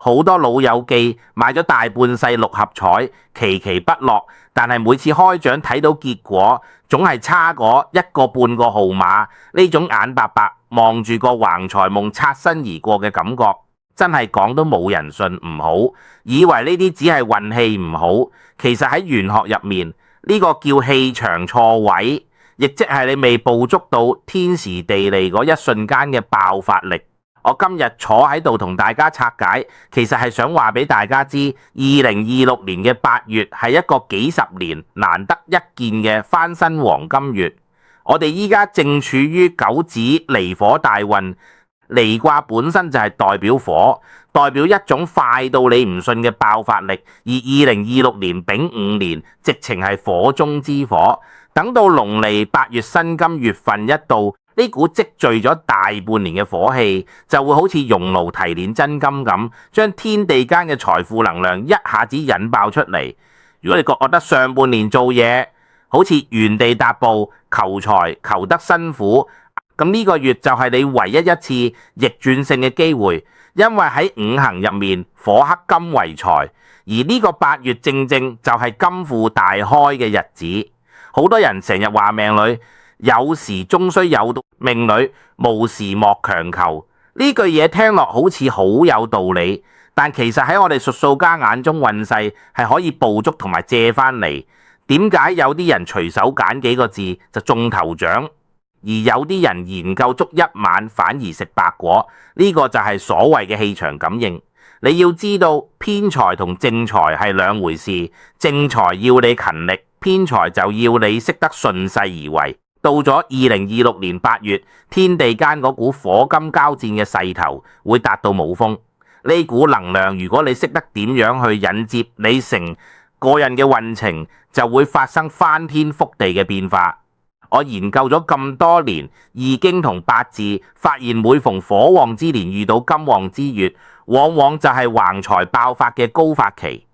好多老友記買咗大半世六合彩，期期不落，但係每次開獎睇到結果，總係差嗰一個半個號碼。呢種眼白白望住個橫財夢擦身而過嘅感覺，真係講都冇人信唔好，以為呢啲只係運氣唔好。其實喺玄學入面，呢個叫氣場錯位，亦即係你未捕捉到天時地利嗰一瞬間嘅爆發力。我今日坐喺度同大家拆解，其實係想話俾大家知，2026年嘅8月係一個幾十年難得一見嘅翻身黃金月。我哋依家正處於九紫離火大運，離卦本身就係代表火，代表一種快到你唔信嘅爆發力。而2026年丙午年，直情係火中之火。等到農曆8月辛金月份一到，呢股積聚咗大半年嘅火氣，就會好似熔爐提煉真金咁，將天地間嘅財富能量一下子引爆出嚟。如果你覺得上半年做嘢好似原地踏步，求財求得辛苦，咁呢個月就係你唯一一次逆轉性嘅機會，因為喺五行入面，火克金為財，而呢個8月正正就係金庫大開嘅日子。好多人成日話命裏有時終須有命裏，無時莫強求。呢句嘢聽落好似好有道理，但其實喺我哋術數家眼中，運勢係可以捕捉同埋借翻嚟。點解有啲人隨手揀幾個字就中頭獎，而有啲人研究足一晚反而食白果？呢個就係所謂嘅氣場感應。你要知道，偏財同正財係兩回事，正財要你勤力，偏財就要你識得順勢而為。到咗2026年8月，天地間嗰股火金交戰嘅勢頭會達到冇風。呢股能量，如果你識得點樣去引接你成個人嘅運程，就會發生翻天覆地嘅變化。我研究咗咁多年易經同八字，發現每逢火旺之年遇到金旺之月，往往就係橫財爆發嘅高發期。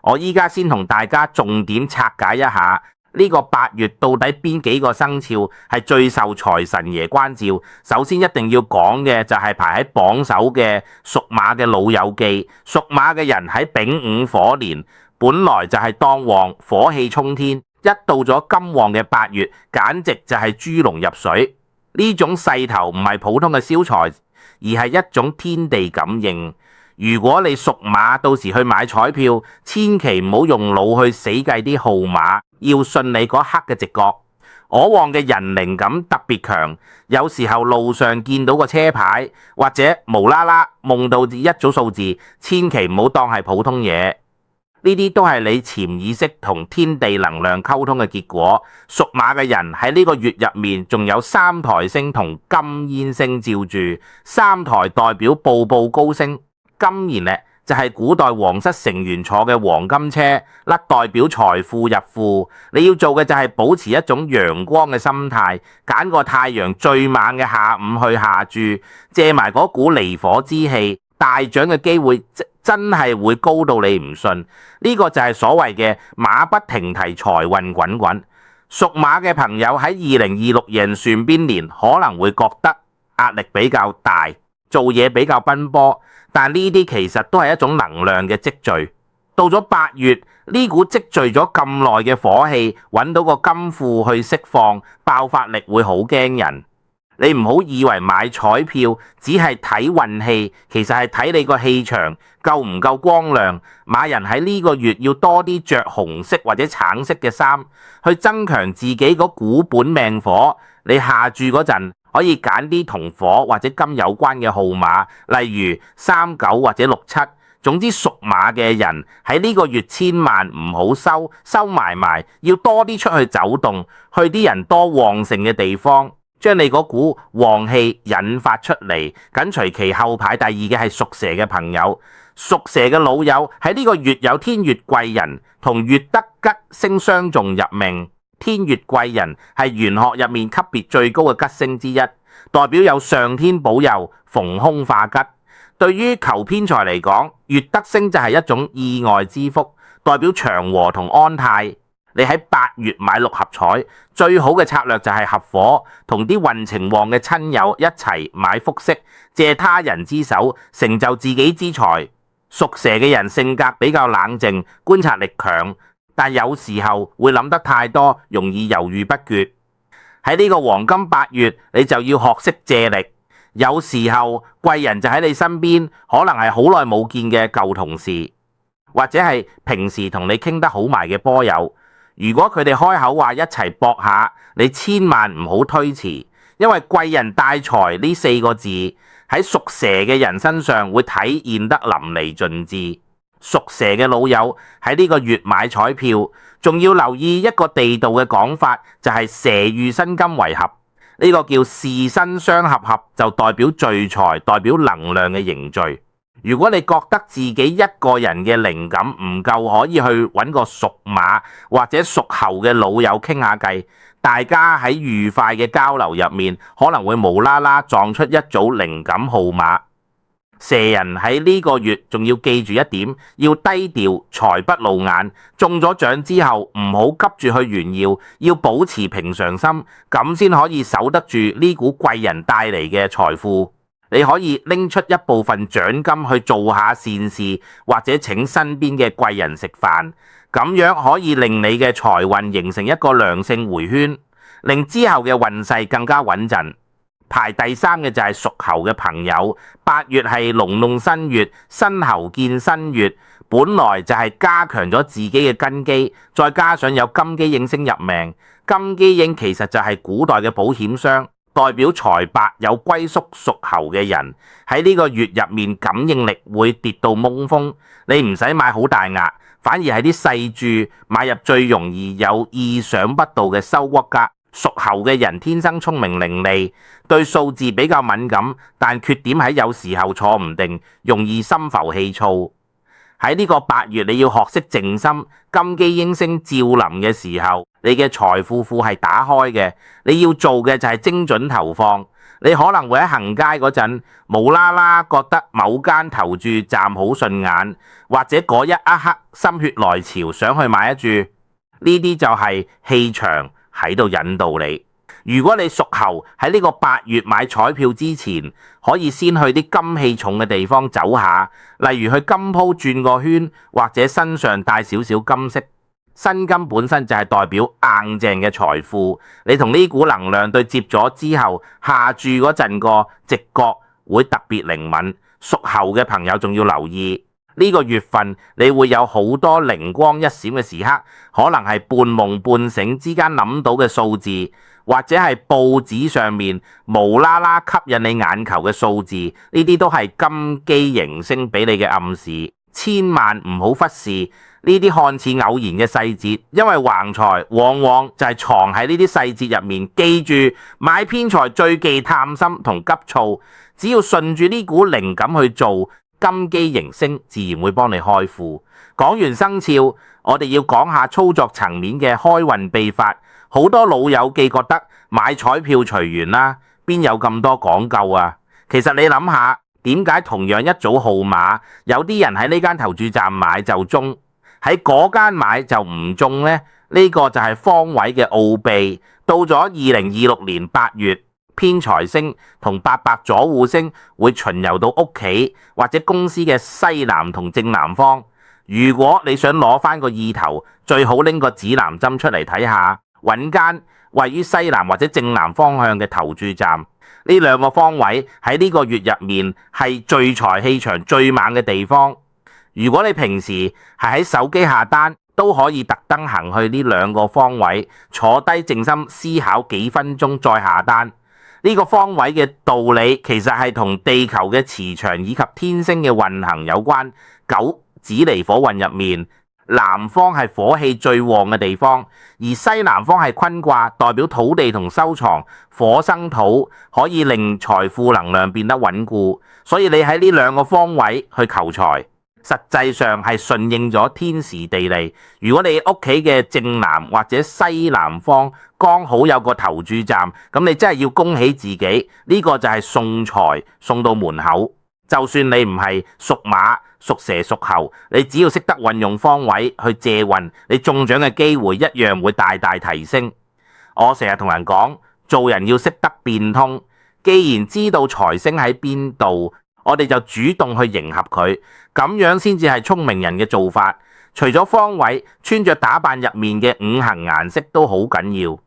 我依家先同大家重點拆解一下呢個8月到底邊幾個生肖係最受財神爺關照。首先一定要講嘅就係排喺榜首嘅屬馬嘅老友記。屬馬嘅人喺丙午火年本來就係當旺，火氣沖天，一到咗金旺嘅8月，簡直就係豬籠入水。呢種勢頭唔係普通嘅消財，而係一種天地感應。如果你屬馬，到時去買彩票，千祈唔好用腦去死計啲號碼，要信你嗰刻嘅直覺。我旺嘅人靈感特別強，有時候路上見到個車牌，或者無啦啦夢到一組數字，千祈唔好當係普通嘢。呢啲都係你潛意識同天地能量溝通嘅結果。屬馬嘅人喺呢個月入面，仲有三台星同金煙星照住，三台代表步步高升。金言咧就係古代皇室成員坐嘅黃金車，代表財富入庫。你要做嘅就係保持一種陽光嘅心態，揀個太陽最猛嘅下午去下注，借埋嗰股離火之氣，大獎嘅機會真係會高到你唔信。呢個就係所謂嘅馬不停蹄，財運滾滾。屬馬嘅朋友喺2026壬船編年可能會覺得壓力比較大，做嘢比較奔波，但呢啲其實都係一種能量嘅積聚。到咗8月，呢股積聚咗咁耐嘅火氣，揾到個金庫去釋放，爆發力會好驚人。你唔好以為買彩票只係睇運氣，其實係睇你個氣場夠唔夠光亮。馬人喺呢個月要多啲着紅色或者橙色嘅衫，去增強自己嗰股本命火。你下注嗰陣可以揀啲同火或者金有關嘅號碼，例如39或者67。總之屬馬嘅人喺呢個月千萬唔好收埋，要多啲出去走動，去啲人多旺盛嘅地方，將你嗰股旺氣引發出嚟。緊隨其後排第二嘅係屬蛇嘅朋友。屬蛇嘅老友喺呢個月有天月貴人同月德吉星相中入命。天月貴人係玄學入面級別最高嘅吉星之一，代表有上天保佑，逢凶化吉。對於求偏財嚟講，月德星就係一種意外之福，代表祥和同安泰。你喺8月買六合彩，最好嘅策略就係合夥，同啲運程旺嘅親友一齊買複式，借他人之手成就自己之財。屬蛇嘅人性格比較冷靜，觀察力強，但有時候會諗得太多，容易猶豫不決。喺呢個黃金8月，你就要學識借力。有時候貴人就喺你身邊，可能係好耐冇見嘅舊同事，或者係平時同你傾得好埋嘅波友。如果佢哋開口話一齊搏下，你千萬唔好推辭，因為貴人帶財呢4個字喺屬蛇嘅人身上會體現得淋漓盡致。屬蛇嘅老友喺呢個月買彩票，仲要留意一個地道嘅講法，就係蛇遇辛金為合，呢個叫巳申相合合，就代表聚財，代表能量嘅凝聚。如果你覺得自己一個人嘅靈感唔夠，可以去揾個屬馬或者屬猴嘅老友傾下偈，大家喺愉快嘅交流入面，可能會無啦啦撞出一組靈感號碼。蛇人喺呢個月仲要記住一點，要低調，財不露眼。中咗獎之後唔好急住去炫耀，要保持平常心，咁先可以守得住呢股貴人帶嚟嘅財富。你可以拎出一部分獎金去做下善事，或者請身邊嘅貴人食飯，咁樣可以令你嘅財運形成一個良性回圈，令之後嘅運勢更加穩陣。排第3嘅就係屬猴嘅朋友，8月係龍龍新月，新猴見新月，本來就係加強咗自己嘅根基，再加上有金機影星入命，金機影其實就係古代嘅保險商。代表財帛有歸宿屬猴嘅人喺呢個月入面感應力會跌到懵風，你唔使買好大額，反而係啲細注買入最容易有意想不到嘅收穫格。屬猴嘅人天生聰明伶俐，對數字比較敏感，但缺點喺有時候坐唔定，容易心浮氣躁。喺呢個8月你要學識靜心，金機英星照臨嘅時候，你嘅財富庫係打開嘅，你要做嘅就係精準投放。你可能會喺行街嗰陣無啦啦覺得某間投注站好順眼，或者嗰一刻心血來潮想去買一注，呢啲就係氣場喺度引導你。如果你屬猴喺呢個8月買彩票之前，可以先去啲金氣重嘅地方走下，例如去金鋪轉個圈，或者身上帶少少金飾。辛金本身就係代表硬淨嘅財富，你同呢股能量對接咗之後，下注嗰陣個直覺會特別靈敏。屬猴嘅朋友仲要留意呢個月份，你會有好多靈光一閃嘅時刻，可能係半夢半醒之間諗到嘅數字，或者係報紙上面無啦啦吸引你眼球嘅數字，呢啲都係金機形星俾你嘅暗示，千萬唔好忽視呢啲看似偶然嘅細節，因為橫財往往就係藏喺呢啲細節入面。記住，買偏財最忌貪心同急躁，只要順住呢股靈感去做，金機形星自然會幫你開庫。講完生肖，我哋要講下操作層面嘅開運秘法。好多老友記覺得買彩票隨緣啦，邊有咁多講究啊？其實你諗下，點解同樣一組號碼，有啲人喺呢間投注站買就中，喺嗰間買就唔中呢？呢個就係方位嘅奧秘。到咗2026年8月，偏財星同800左護星會巡遊到屋企或者公司嘅西南同正南方。如果你想攞翻個意頭，最好拎個指南針出嚟睇下，揾間位於西南或者正南方向嘅投注站。呢兩個方位喺呢個月入面係聚財氣場最猛嘅地方。如果你平時係喺手機下單，都可以特登行去呢兩個方位，坐低靜心思考幾分鐘再下單。呢個方位嘅道理其實係同地球嘅磁場以及天星嘅運行有關。9子離火運入面，南方係火氣最旺嘅地方，而西南方係坤卦，代表土地同收藏，火生土，可以令財富能量變得穩固。所以你喺呢兩個方位去求財，實際上係順應咗天時地利。如果你屋企嘅正南或者西南方剛好有個投注站，咁你真係要恭喜自己，呢個就係送財送到門口。就算你唔係屬馬、屬蛇、屬猴，你只要識得運用方位去借運，你中獎嘅機會一樣會大大提升。我成日同人講，做人要識得變通，既然知道財星喺邊度，我哋就主動去迎合佢，咁樣先至係聰明人嘅做法。除咗方位，穿着打扮入面嘅五行顏色都好緊要。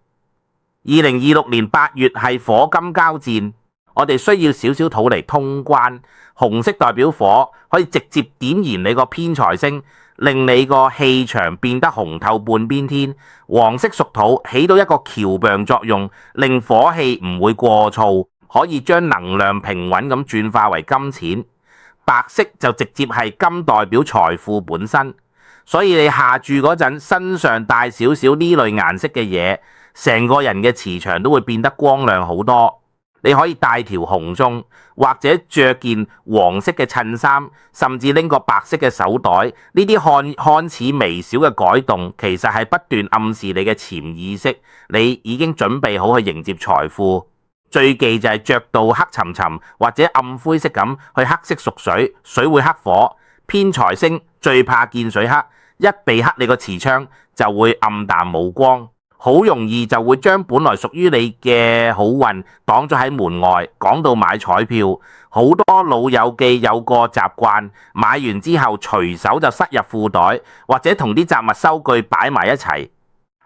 2026年8月係火金交戰，我哋需要少少土嚟通關。紅色代表火，可以直接點燃你個偏財星，令你個氣場變得紅透半邊天。黃色屬土，起到一個橋樑作用，令火氣唔會過燥，可以將能量平穩咁轉化為金錢。白色就直接係金，代表財富本身。所以你下注嗰陣，身上帶少少呢類顏色嘅嘢，成個人嘅磁場都會變得光亮好多。你可以帶條紅中，或者着件黃色嘅襯衫，甚至拎個白色嘅手袋。呢啲看似微小嘅改動，其實係不斷暗示你嘅潛意識，你已經準備好去迎接財富。最忌就係着到黑沉沉或者暗灰色咁，去黑色屬水，水會克火。偏財星最怕見水黑，一被黑你個持槍就會暗淡無光，好容易就會將本來屬於你嘅好運擋咗喺門外。講到買彩票，好多老友記有個習慣，買完之後隨手就塞入褲袋，或者同啲雜物收據擺埋一齊。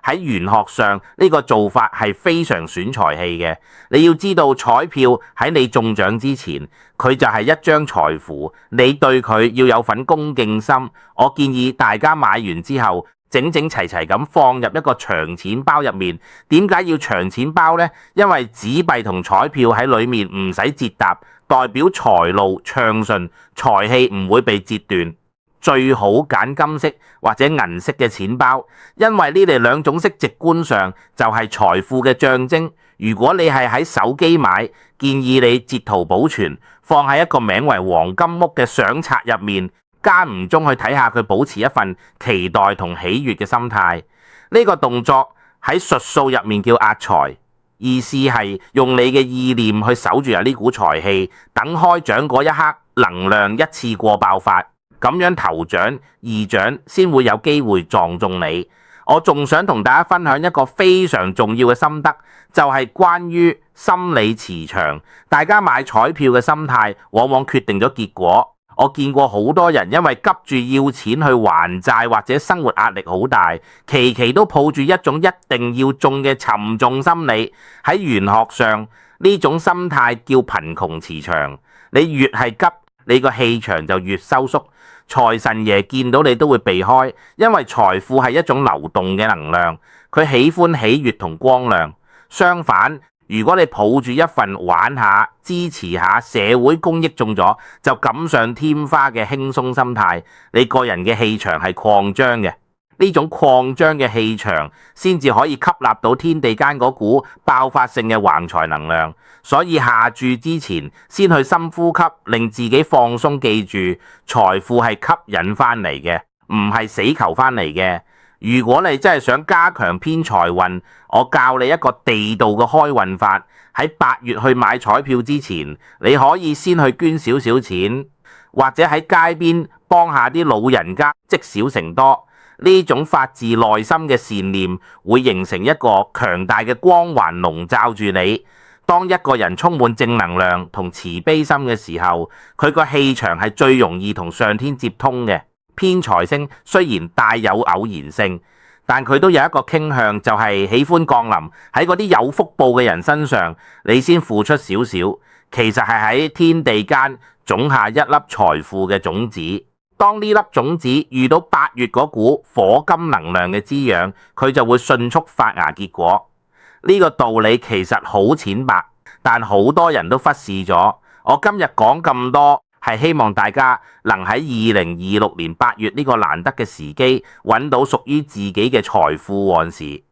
喺玄學上呢個做法係非常損財氣嘅。你要知道，彩票喺你中獎之前，佢就係一張財符，你對佢要有份恭敬心。我建議大家買完之後，整整齊齊咁放入一個長錢包入面。點解要長錢包呢？因為紙幣同彩票喺裏面唔使折疊，代表財路暢順，財氣唔會被截斷。最好揀金色或者銀色嘅錢包，因為呢哋兩種色直觀上就係財富嘅象徵。如果你係喺手機買，建議你截圖保存，放喺一個名為黃金屋嘅相冊入面，間唔中去睇下佢，保持一份期待同喜悅嘅心態。呢個動作喺術數入面叫壓財，意思係用你嘅意念去守住呢股財氣，等開獎嗰一刻能量一次過爆發。咁樣頭獎、二獎先會有機會撞中你。我仲想同大家分享一個非常重要嘅心得，就係關於心理磁場。大家買彩票嘅心態，往往決定咗結果。我見過好多人因為急住要錢去還債，或者生活壓力好大，期期都抱住一種一定要中嘅沉重心理。喺玄學上，呢種心態叫貧窮磁場。你越係急，你個氣場就越收縮。財神爺見到你都會避開，因為財富係一種流動嘅能量，佢喜歡喜悅同光亮。相反，如果你抱住一份玩下、支持下社會公益中咗就錦上添花嘅輕鬆心態，你個人嘅氣場係擴張嘅。呢種擴張嘅氣場先至可以吸納到天地間嗰股爆發性嘅橫財能量。所以下注之前先去深呼吸，令自己放鬆，記住財富係吸引翻嚟嘅，唔係死求翻嚟嘅。如果你真係想加強偏財運，我教你一個地道嘅開運法。喺8月去買彩票之前，你可以先去捐少少錢，或者喺街邊幫下啲老人家，積少成多。呢種發自內心嘅善念會形成一個強大嘅光環籠罩住你。當一個人充滿正能量同慈悲心嘅時候，佢個氣場係最容易同上天接通嘅。偏財星雖然帶有偶然性，但佢都有一個傾向，就係喜歡降臨喺嗰啲有福報嘅人身上。你先付出少少，其實係喺天地間種下一粒財富嘅種子。當呢粒種子遇到8月嗰股火金能量嘅滋養，佢就會迅速發芽結果。呢個道理其實好淺白，但好多人都忽視咗。我今日講咁多，係希望大家能喺2026年8月呢個難得嘅時機，揾到屬於自己嘅財富旺時。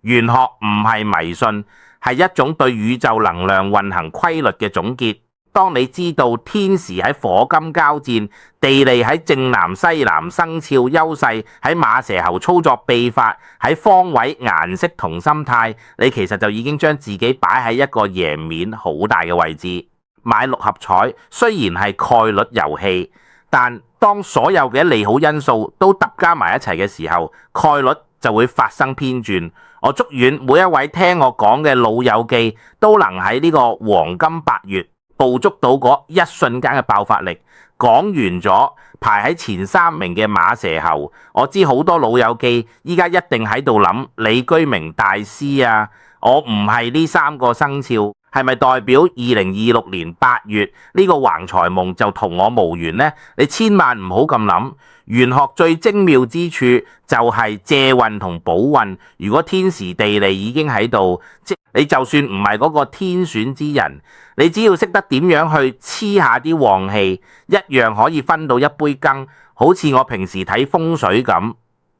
玄學唔係迷信，係一種對宇宙能量運行規律嘅總結。當你知道天時喺火金交戰，地利喺正南西南生肖優勢，喺馬蛇猴操作秘法，喺方位顏色同心態，你其實就已經將自己擺喺一個贏面好大嘅位置。買六合彩雖然係概率遊戲，但當所有嘅利好因素都疊加埋一齊嘅時候，概率就會發生偏轉。我祝願每一位聽我講嘅老友記都能喺呢個黃金8月捕捉到嗰一瞬間嘅爆發力。講完咗排喺前3名嘅馬蛇猴，我知好多老友記依家一定喺度諗李居明大師啊，我唔係呢3個生肖，係咪代表2026年8月呢個橫財夢就同我無緣呢？你千萬唔好咁諗。玄學最精妙之處就係借運同補運，如果天時地利已經喺度，即你就算唔係嗰個天選之人，你只要識得點樣去黐下啲旺氣，一樣可以分到一杯羹。好似我平時睇風水咁，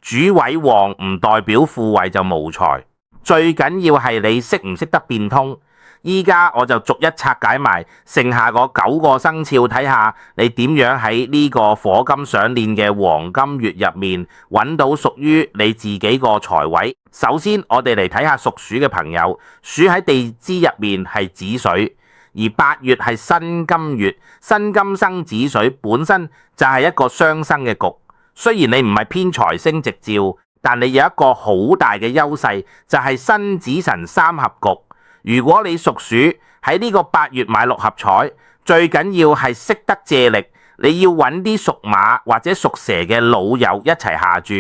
主位旺唔代表副位就無財，最緊要係你識唔識得變通。依家我就逐一拆解埋剩下嗰9個生肖，睇下你點樣喺呢個火金上鏈嘅黃金月入面揾到屬於你自己個財位。首先我哋嚟睇下屬鼠嘅朋友，鼠喺地支入面係子水，而8月係辛金月，辛金生子水本身就係一個雙生嘅局。雖然你唔係偏財星直照，但你有一個好大嘅優勢，就係辛子辰3合局。如果你屬鼠喺呢個8月買6合彩，最緊要係識得借力，你要揾啲屬馬或者屬蛇嘅老友一齊下注。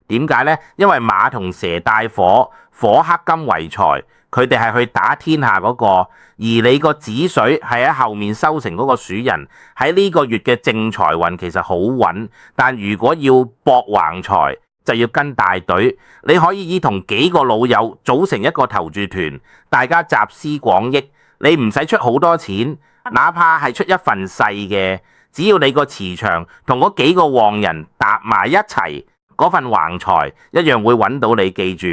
點解呢？因為馬同蛇帶火，火克金為財，佢哋係去打天下嗰個，而你個子水係喺後面收成嗰個鼠人，喺呢個月嘅正財運其實好穩，但如果要搏橫財，就要跟大隊，你可以同幾個老友組成一個投注團，大家集思廣益，你唔使出好多錢，哪怕係出一份細嘅，只要你個磁場同嗰幾個旺人搭埋一齊，嗰份橫財一樣會揾到你。記住，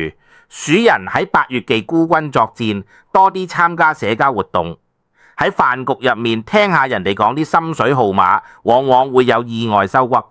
鼠人喺8月忌孤軍作戰，多啲參加社交活動，喺飯局入面聽下人哋講啲心水號碼，往往會有意外收穫。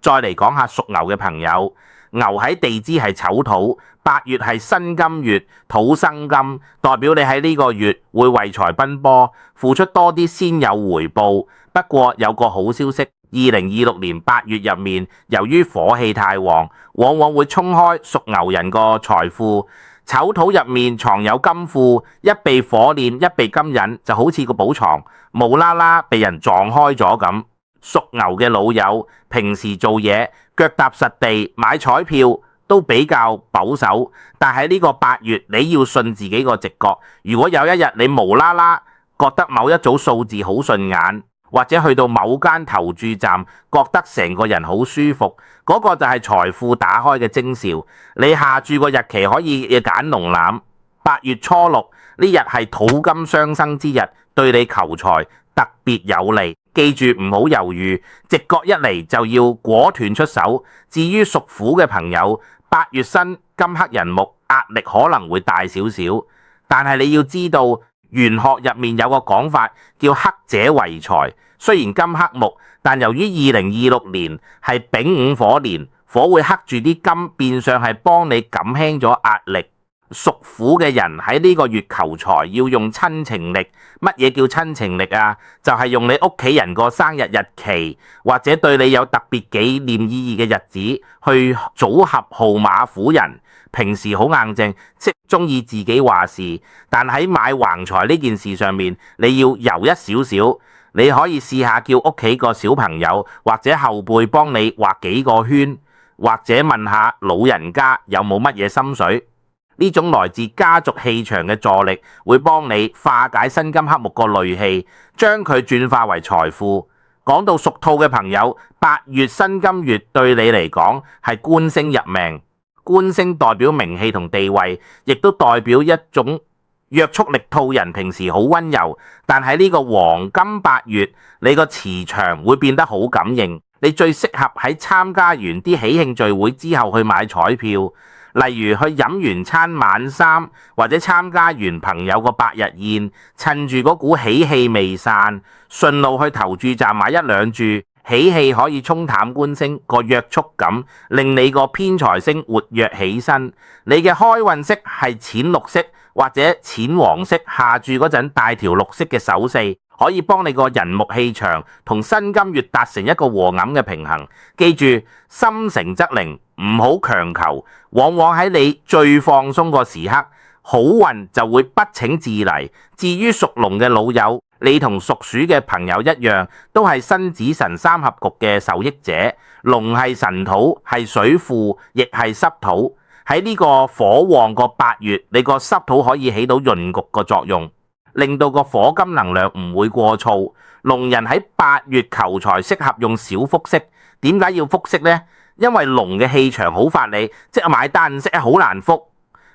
再嚟講下屬牛嘅朋友，牛喺地支係丑土，8月係辛金月，土生金，代表你喺呢個月會為財奔波，付出多啲先有回報。不過有個好消息，2026年8月入面，由於火氣太旺，往往會沖開屬牛人個財富。丑土入面藏有金庫，一被火煉，一被金引，就好似個寶藏，無啦啦被人撞開咗咁。屬牛嘅老友平時做嘢腳踏實地，買彩票都比較保守，但係呢個8月你要信自己個直覺。如果有一日你無啦啦覺得某一組數字好順眼，或者去到某間投注站覺得成個人好舒服，嗰個就係財富打開嘅徵兆。你下注個日期可以揀龍攬8月初6呢日係土金雙生之日，對你求財特別有利。記住唔好猶豫，直覺一嚟就要果斷出手。至於屬虎嘅朋友，8月辛金克人木，壓力可能會大少少，但係你要知道玄學入面有個講法叫克者為財。雖然金克木，但由於2026年係丙午火年，火會克住啲金，變相係幫你減輕咗壓力。屬虎嘅人喺呢個月求財要用親情力。乜嘢叫親情力啊？就係用你屋企人個生日日期，或者對你有特別紀念意義嘅日子去組合號碼虎人。平時好硬淨，即中意自己話事，但喺買橫財呢件事上面，你要柔一少少。你可以試下叫屋企個小朋友或者後輩幫你畫幾個圈，或者問下老人家有冇乜嘢心水。呢種來自家族氣場嘅助力，會幫你化解辛金克木個戾氣，將佢轉化為財富。講到屬兔嘅朋友，8月辛金月對你嚟講係官星入命，官星代表名氣同地位，亦都代表一種約束力。兔人平時好溫柔，但喺呢個黃金8月，你個磁場會變得好感應。你最適合喺參加完啲喜慶聚會之後去買彩票。例如去飲完餐晚餐，或者參加完朋友個百日宴，趁住嗰股喜氣未散，順路去投注站買一兩注，喜氣可以沖淡官星個約束感，令你個偏財星活躍起身。你嘅開運色係淺綠色或者淺黃色，下注嗰陣帶條綠色嘅手勢，可以幫你個人木氣場同辛金月達成一個和啱嘅平衡。記住，心誠則靈，唔好強求。往往喺你最放鬆個時刻，好運就會不請自嚟。至於屬龍嘅老友，你同屬鼠嘅朋友一樣，都係申子辰三合局嘅受益者。龍係神土，係水庫，亦係濕土。喺呢個火旺個8月，你個濕土可以起到潤局個作用，令到個火金能量唔會過燥。龍人喺8月求財適合用小複式。點解要複式呢？因為龍嘅氣場好法理，即係買單式好難複。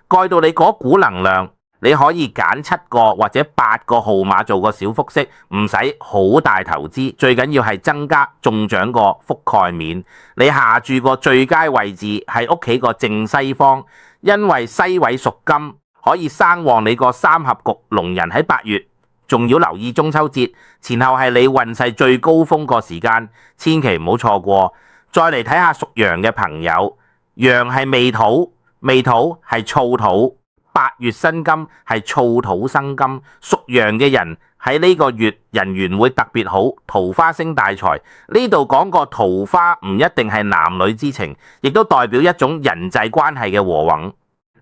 蓋到你嗰股能量，你可以揀7個或者8個號碼做個小複式，唔使好大投資，最緊要係增加中獎個覆蓋面。你下注個最佳位置係屋企個正西方，因為西位屬金，可以生旺你個三合局。龍人喺8月，仲要留意中秋節前後係你運勢最高峰個時間，千祈唔好錯過。再嚟睇下屬羊嘅朋友，羊係未土，未土係燥土，8月生金係燥土生金。屬羊嘅人喺呢個月人緣會特別好，桃花升大財。呢度講個桃花唔一定係男女之情，亦都代表一種人際關係嘅和諧。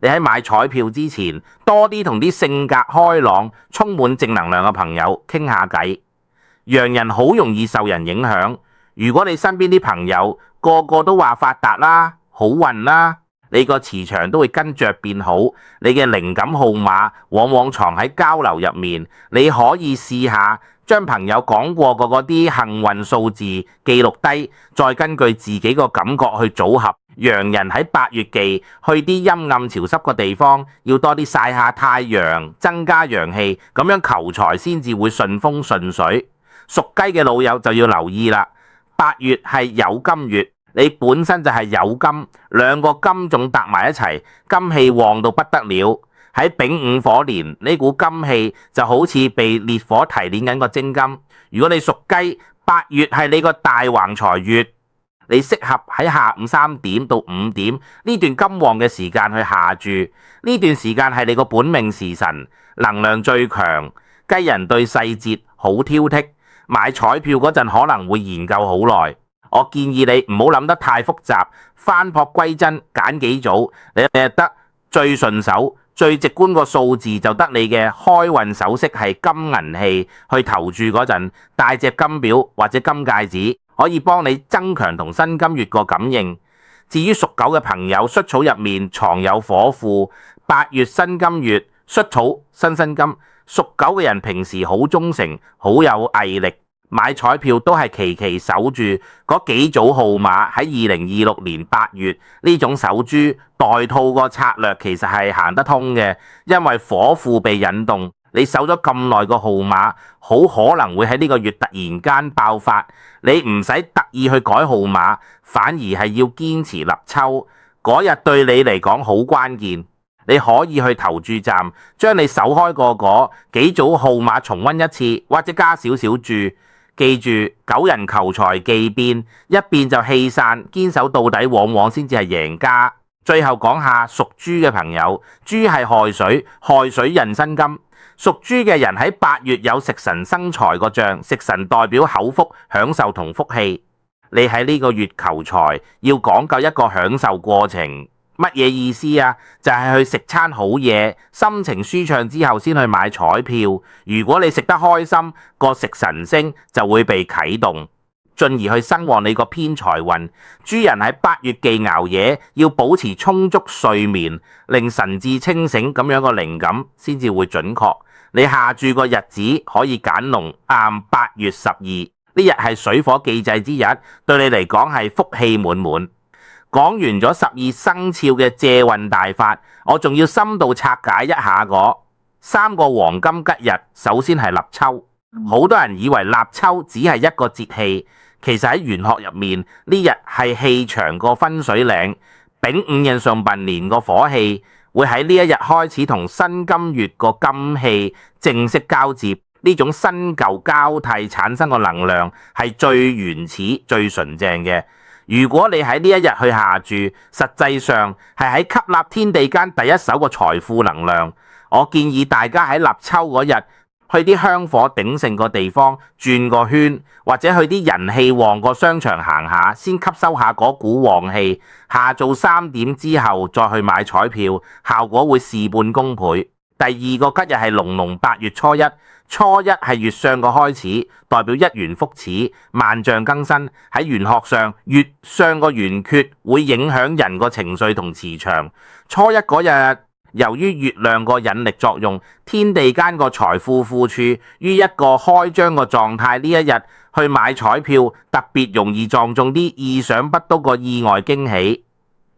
你喺買彩票之前，多啲同啲性格開朗、充滿正能量嘅朋友傾下偈。羊人好容易受人影響，如果你身邊啲朋友個個都話發達啦、好運啦，你個磁場都會跟着變好。你嘅靈感號碼往往藏喺交流入面，你可以試下將朋友講過嘅嗰啲幸運數字記錄低，再根據自己個感覺去組合。羊人喺8月忌去啲陰暗潮濕嘅地方，要多啲曬下太陽，增加陽氣，咁樣求財先至會順風順水。屬雞嘅老友就要留意啦，8月係酉金月，你本身就係酉金，兩個金種搭埋一齊，金氣旺到不得了。喺丙午火年，呢股金氣就好似被烈火提煉緊個精金。如果你屬雞，8月係你個大橫財月，你適合喺下午3點到5點呢段金旺嘅時間去下注。呢段時間係你個本命時辰，能量最強。雞人對細節好挑剔，買彩票嗰陣可能會研究好耐。我建議你唔好諗得太複雜，返璞歸真，揀幾組，你得最順手、最直觀個數字就得你嘅開運首飾係金銀器。去投注嗰陣帶隻金錶或者金戒指，可以幫你增強同新金月個感應。至於屬狗嘅朋友，戌草入面藏有火庫，8月辛金月，戌草辛金。屬狗嘅人平時好忠誠，好有毅力。買彩票都係期期守住嗰幾組號碼。喺2026年8月呢種守株待兔個策略其實係行得通嘅，因為火庫被引動，你守咗咁耐個號碼，好可能會喺呢個月突然間爆發。你唔使特意去改號碼，反而係要堅持立秋嗰日對你嚟講好關鍵。你可以去投注站將你守開過嗰幾組號碼重溫一次，或者加少少注。記住，九人求財忌變，一變就氣散，堅守到底往往先至係贏家。最後講下屬豬嘅朋友，豬係亥水，亥水印申金。屬豬嘅人喺8月有食神生財個象，食神代表口福、享受同福氣。你喺呢個月求財要講究一個享受過程。乜嘢意思啊？就係去食餐好嘢，心情舒暢之後先去買彩票。如果你食得開心，個食神星就會被啟動，進而去生旺你個偏財運。豬人喺8月忌熬夜，要保持充足睡眠，令神志清醒，咁樣個靈感先至會準確。你下注個日子可以揀龍啱8月12，呢日係水火既濟之日，對你嚟講係福氣滿滿。講完咗12生肖嘅借運大法，我仲要深度拆解一下嗰3個黃金吉日。首先係立秋，好多人以為立秋只係一個節氣，其實喺玄學入面，呢日係氣場個分水嶺。丙午印上壬年個火氣會喺呢一日開始同新金月個金氣正式交接，呢種新舊交替產生個能量係最原始、最純正嘅。如果你喺呢一日去下注，實際上係喺吸納天地間第一手個財富能量。我建議大家喺立秋嗰日去啲香火鼎盛個地方轉個圈，或者去啲人氣旺個商場行下，先吸收下嗰股旺氣。下晝3點之後再去買彩票，效果會事半功倍。第二個吉日係龍龍8月初一，初一係月相個開始，代表一元復始、萬象更新。喺玄學上，月相個圓缺會影響人個情緒同磁場。初一嗰日，由於月亮個引力作用，天地間個財富庫儲於一個開張個狀態，呢一日去買彩票，特別容易撞中啲意想不到個意外驚喜。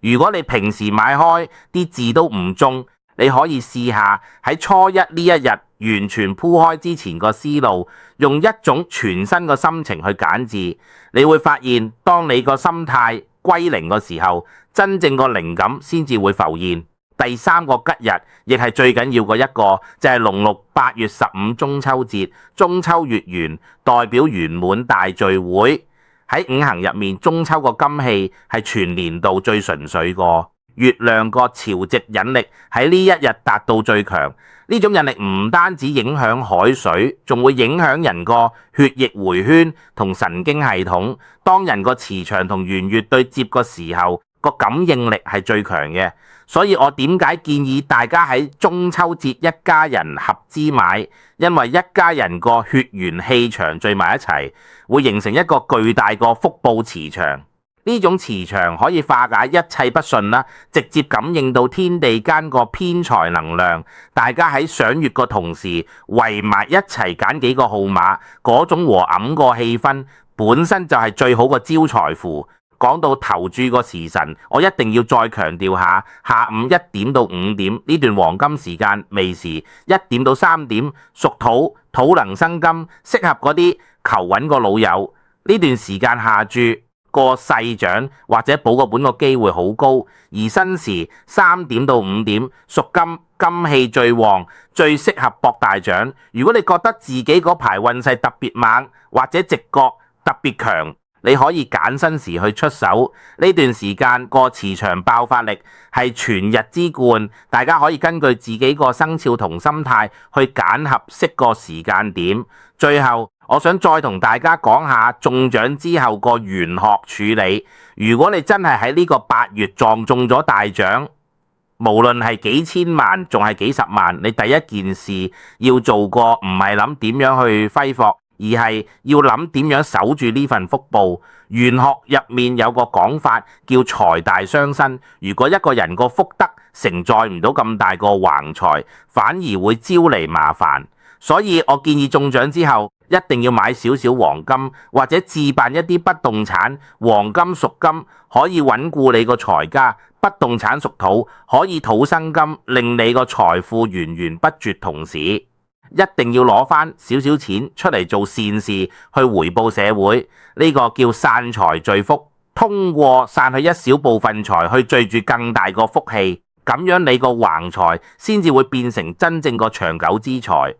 如果你平時買開啲字都唔中，你可以試下喺初一呢一日完全鋪開之前個思路，用一種全新個心情去揀字，你會發現當你個心態歸零個時候，真正個靈感先至會浮現。第三個吉日亦係最緊要嘅一個，就係農曆8月15中秋節，中秋月圓，代表圓滿大聚會。喺五行入面，中秋個金氣係全年度最純粹個，月亮個潮汐引力喺呢一日達到最強。呢種引力唔單止影響海水，仲會影響人個血液回圈同神經系統。當人個磁場同圓月對接個時候，個感應力係最強嘅。所以我點解建議大家喺中秋節一家人合資買？因為一家人個血緣氣場聚埋一齊，會形成一個巨大個福報磁場。呢種磁場可以化解一切不順啦，直接感應到天地間個偏財能量。大家喺賞月個同時，圍埋一齊揀幾個號碼，嗰種和藹個氣氛本身就係最好個招財符。講到投注個時辰，我一定要再強調下，下午1點到5點呢段黃金時間未時，1點到3點屬土，土能生金，適合嗰啲求穩個老友。呢段時間下注個細獎或者保個本個機會好高。而申時3點到5點屬金，金氣最旺，最適合博大獎。如果你覺得自己嗰排運勢特別猛，或者直覺特別強，你可以揀申時去出手。呢段時間個磁場爆發力係全日之冠，大家可以根據自己個生肖同心態去揀合適個時間點。最後，我想再同大家講下中獎之後個玄學處理。如果你真係喺呢個8月撞中咗大獎，無論係幾千萬仲係幾十萬，你第一件事要做個唔係諗點樣去揮霍，而係要諗點樣守住呢份福報。玄學入面有個講法叫財大傷身，如果一個人個福德承載唔到咁大個橫財，反而會招嚟麻煩。所以我建議中獎之後一定要買少少黃金，或者置辦一啲不動產。黃金屬金，可以穩固你個財家；不動產屬土，可以土生金，令你個財富源源不絕。同時一定要攞翻少少錢出嚟做善事，去回報社會。呢個叫散財聚福，通過散去一小部分財去聚住更大個福氣，咁樣你個橫財先至會變成真正個長久之財。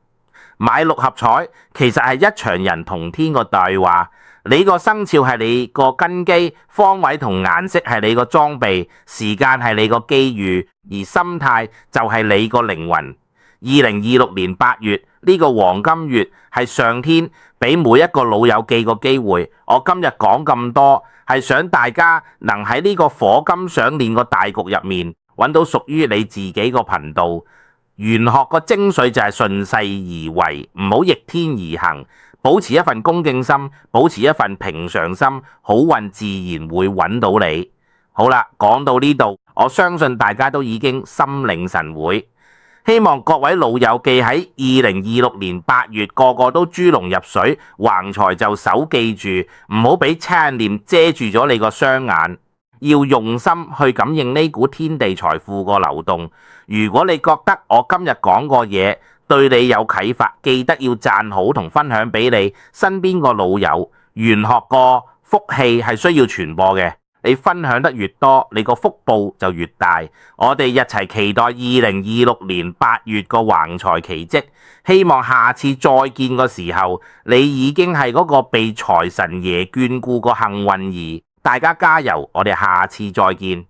買六合彩其實係一場人同天個對話，你個生肖係你個根基，方位同顏色係你個裝備，時間係你個機遇，而心態就係你個靈魂。2026年8月呢個黃金月係上天俾每一個老友記個機會。我今日講咁多係想大家能喺呢個火金上鏈個大局入面揾到屬於你自己個頻道。玄學個精髓就係順勢而為，唔好逆天而行，保持一份恭敬心，保持一份平常心，好運自然會揾到你。好啦，講到呢度，我相信大家都已經心領神會。希望各位老友記喺2026年8月個個都豬籠入水，橫財就手，記住唔好俾差念遮住咗你個雙眼，要用心去感應呢股天地財富個流動。如果你覺得我今日講個嘢對你有啟發，記得要讚好同分享俾你身邊個老友。玄學個福氣係需要傳播嘅，你分享得越多，你個福報就越大。我哋一齊期待2026年8月個橫財奇蹟。希望下次再見嘅時候，你已經係嗰個被財神爺眷顧個幸運兒。大家加油，我哋下次再見。